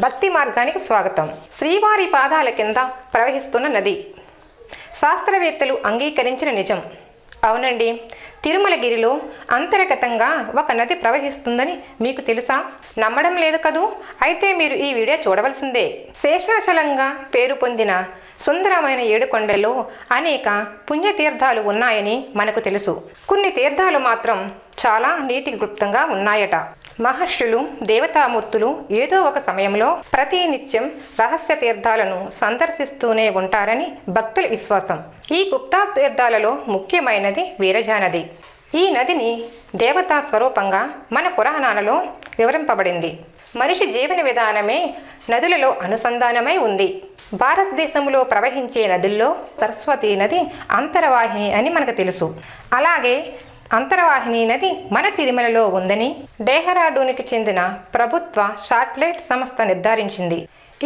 భక్తి మార్గానికి స్వాగతం. శ్రీవారి పాదాల కింద ప్రవహిస్తున్న నది శాస్త్రవేత్తలు అంగీకరించిన నిజం. అవునండి, తిరుమలగిరిలో అంతర్గతంగా ఒక నది ప్రవహిస్తుందని మీకు తెలుసా? నమ్మడం లేదు కదూ? అయితే మీరు ఈ వీడియో చూడవలసిందే. శేషాచలంగా పేరు పొందిన సుందరమైన ఏడుకొండల్లో అనేక పుణ్యతీర్థాలు ఉన్నాయని మనకు తెలుసు. కొన్ని తీర్థాలు మాత్రం చాలా నీటికి గుప్తంగా ఉన్నాయట. మహర్షులు, దేవతామూర్తులు ఏదో ఒక సమయంలో ప్రతి నిత్యం రహస్య తీర్థాలను సందర్శిస్తూనే ఉంటారని భక్తుల విశ్వాసం. ఈ గుప్తా తీర్థాలలో ముఖ్యమైనది వీరజా నది. ఈ నదిని దేవతా స్వరూపంగా మన పురాణాలలో వివరింపబడింది. మనిషి జీవన విధానమే నదులలో అనుసంధానమై ఉంది. భారతదేశంలో ప్రవహించే నదుల్లో సరస్వతి నది అంతర్వాహిని అని మనకు తెలుసు. అలాగే అంతర్వాహిని నది మన తిరుమలలో ఉందని డెహ్రాడూన్కి చెందిన ప్రభుత్వ శాటిలైట్ సంస్థ నిర్ధారించింది.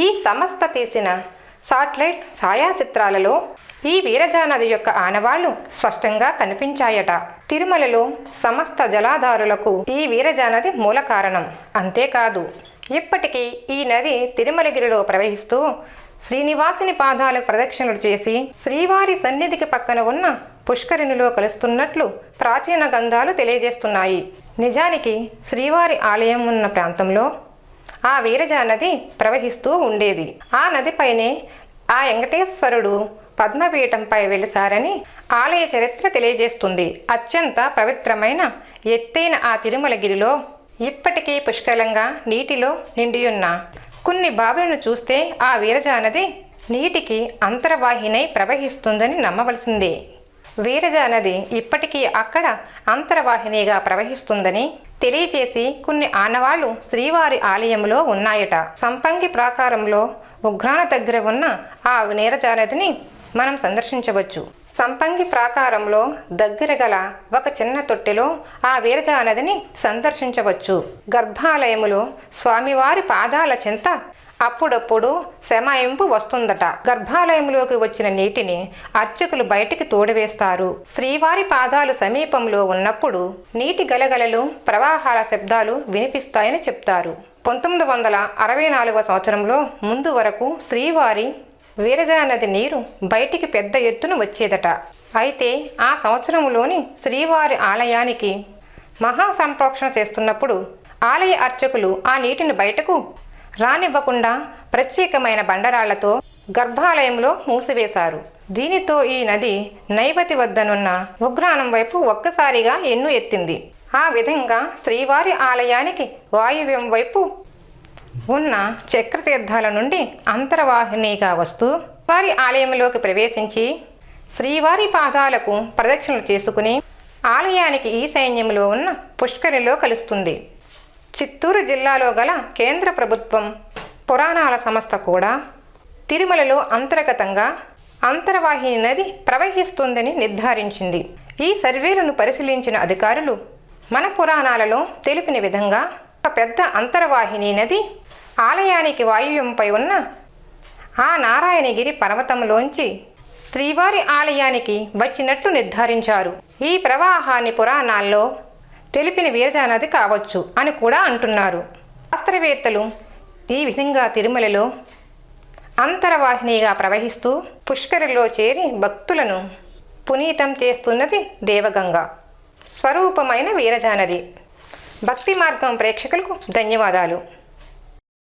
ఈ సంస్థ తీసిన శాటిలైట్ ఛాయాచిత్రాలలో ఈ వీరజా నది యొక్క ఆనవాళ్లు స్పష్టంగా కనిపించాయట. తిరుమలలో సమస్త జలాధారులకు ఈ వీరజా నది మూల కారణం. అంతేకాదు, ఇప్పటికీ ఈ నది తిరుమలగిరిలో ప్రవహిస్తూ శ్రీనివాసుని పాదాలకు ప్రదక్షిణలు చేసి శ్రీవారి సన్నిధికి పక్కన ఉన్న పుష్కరిణిలో కలుస్తున్నట్లు ప్రాచీన గ్రంథాలు తెలియజేస్తున్నాయి. నిజానికి శ్రీవారి ఆలయం ఉన్న ప్రాంతంలో ఆ వీరజా నది ప్రవహిస్తూ ఉండేది. ఆ నదిపైనే ఆ వెంకటేశ్వరుడు పద్మపీఠంపై వెలిసారని ఆలయ చరిత్ర తెలియజేస్తుంది. అత్యంత పవిత్రమైన ఎత్తైన ఆ తిరుమలగిరిలో ఇప్పటికీ పుష్కలంగా నీటిలో నిండియున్న కొన్ని బావులను చూస్తే ఆ వీరజా నది నీటికి అంతర్వాహినై ప్రవహిస్తుందని నమ్మవలసిందే. వీరజా నది ఇప్పటికీ అక్కడ అంతర్వాహినిగా ప్రవహిస్తుందని తెలియజేసి కొన్ని ఆనవాళ్లు శ్రీవారి ఆలయంలో ఉన్నాయట. సంపంగి ప్రాకారంలో ఉగ్రాణ దగ్గర ఉన్న ఆ వీరజా నదిని మనం సందర్శించవచ్చు. సంపంగి ప్రాకారంలో దగ్గర గల ఒక చిన్న తొట్టెలో ఆ వీరజా నదిని సందర్శించవచ్చు. గర్భాలయములో స్వామివారి పాదాల చెంత అప్పుడప్పుడు శమాయింపు వస్తుందట. గర్భాలయంలోకి వచ్చిన నీటిని అర్చకులు బయటికి తోడివేస్తారు. శ్రీవారి పాదాలు సమీపంలో ఉన్నప్పుడు నీటి గలగలలు, ప్రవాహాల శబ్దాలు వినిపిస్తాయని చెప్తారు. 1964 సంవత్సరంలో ముందు వరకు శ్రీవారి వీరజా నది నీరు బయటికి పెద్ద ఎత్తున వచ్చేదట. అయితే ఆ సంవత్సరంలోని శ్రీవారి ఆలయానికి మహాసంప్రోక్షణ చేస్తున్నప్పుడు ఆలయ అర్చకులు ఆ నీటిని బయటకు రానివ్వకుండా ప్రత్యేకమైన బండరాళ్లతో గర్భాలయంలో మూసివేశారు. దీనితో ఈ నది నైవతి వద్దనున్న ఉగ్రాణం వైపు ఒక్కసారిగా ఎన్ను ఎత్తింది. ఆ విధంగా శ్రీవారి ఆలయానికి వాయువ్యం వైపు ఉన్న చక్రతీర్థాల నుండి అంతర్వాహినిగా వస్తూ వారి ఆలయంలోకి ప్రవేశించి శ్రీవారి పాదాలకు ప్రదక్షిణలు చేసుకుని ఆలయానికి ఈశాన్యంలో ఉన్న పుష్కరిలో కలుస్తుంది. చిత్తూరు జిల్లాలో గల కేంద్ర ప్రభుత్వం పురాణాల సంస్థ కూడా తిరుమలలో అంతర్గతంగా అంతర్వాహిని నది ప్రవహిస్తుందని నిర్ధారించింది. ఈ సర్వేలను పరిశీలించిన అధికారులు మన పురాణాలలో తెలిపిన విధంగా ఒక పెద్ద అంతర్వాహిని నది ఆలయానికి వాయువ్యంపై ఉన్న ఆ నారాయణగిరి పర్వతంలోంచి శ్రీవారి ఆలయానికి వచ్చినట్లు నిర్ధారించారు. ఈ ప్రవాహాన్ని పురాణాల్లో తెలిపిన వీరజా నది కావచ్చు అని కూడా అంటున్నారు. శాస్త్రవేత్తలు ఈ విధంగా తిరుమలలో అంతర్వాహినిగా ప్రవహిస్తూ పుష్కరిలో చేరి భక్తులను పునీతం చేస్తున్నది దేవగంగా స్వరూపమైన వీరజా నది. భక్తి మార్గం ప్రేక్షకులకు ధన్యవాదాలు.